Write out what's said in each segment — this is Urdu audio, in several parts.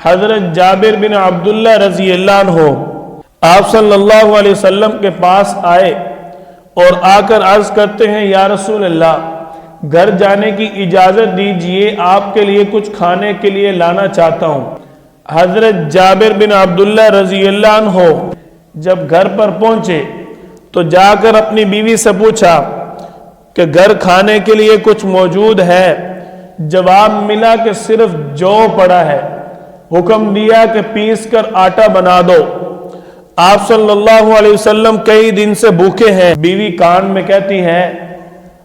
حضرت جابر بن عبداللہ رضی اللہ عنہ آپ صلی اللہ علیہ وسلم کے پاس آئے اور آ کر عرض کرتے ہیں یا رسول اللہ گھر جانے کی اجازت دیجئے، آپ کے لیے کچھ کھانے کے لیے لانا چاہتا ہوں۔ حضرت جابر بن عبداللہ رضی اللہ عنہ جب گھر پر پہنچے تو جا کر اپنی بیوی سے پوچھا کہ گھر کھانے کے لیے کچھ موجود ہے؟ جواب ملا کہ صرف جو پڑا ہے۔ حکم دیا کہ پیس کر آٹا بنا دو۔ آپ صلی اللہ علیہ وسلم کئی دن سے بھوکے ہیں۔ بیوی کان میں کہتی ہے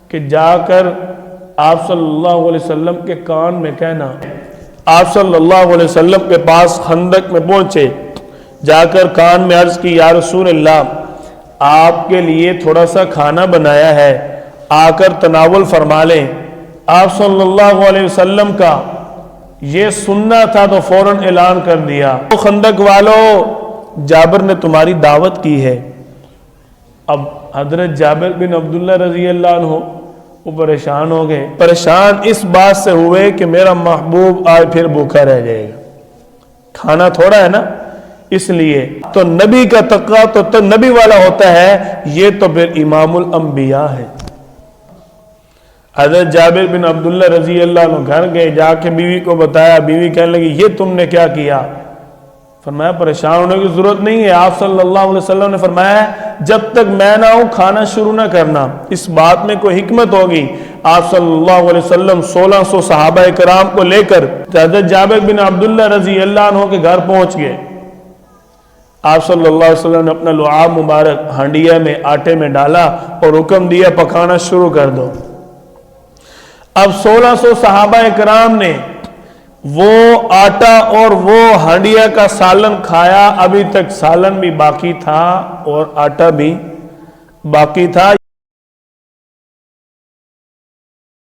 کہ جا کر آپ صلی اللہ علیہ وسلم کے کان میں کہنا۔ آپ صلی اللہ علیہ وسلم کے پاس خندق میں پہنچے، جا کر کان میں عرض کی یا رسول اللہ آپ کے لیے تھوڑا سا کھانا بنایا ہے، آ کر تناول فرما لیں۔ آپ صلی اللہ علیہ وسلم کا یہ سننا تھا تو فوراً اعلان کر دیا، خندق والو جابر نے تمہاری دعوت کی ہے۔ اب حضرت جابر بن عبداللہ رضی اللہ عنہ وہ پریشان ہو گئے، پریشان اس بات سے ہوئے کہ میرا محبوب آج پھر بھوکا رہ جائے گا، کھانا تھوڑا ہے نا، اس لیے تو نبی کا تقویٰ تو نبی والا ہوتا ہے، یہ تو پھر امام الانبیاء ہے۔ حضرت جابر بن عبداللہ رضی اللہ عنہ گھر گئے، جا کے بیوی کو بتایا، بیوی کہنے لگی یہ تم نے کیا کیا؟ فرمایا پریشان ہونے کی ضرورت نہیں ہے، آپ صلی اللہ علیہ وسلم نے فرمایا جب تک میں نہ ہوں کھانا شروع نہ کرنا۔ اس بات میں کوئی حکمت ہوگی۔ آپ صلی اللہ علیہ وسلم 1600 صحابہ کرام کو لے کر حضرت جابر بن عبداللہ رضی اللہ عنہ کے گھر پہنچ گئے۔ آپ صلی اللہ علیہ وسلم نے اپنا لعاب مبارک ہانڈیا میں آٹے میں ڈالا اور حکم دیا پکانا شروع کر دو۔ اب 1600 صحابہ کرام نے وہ آٹا اور وہ ہانڈیا کا سالن کھایا، ابھی تک سالن بھی باقی تھا اور آٹا بھی باقی تھا۔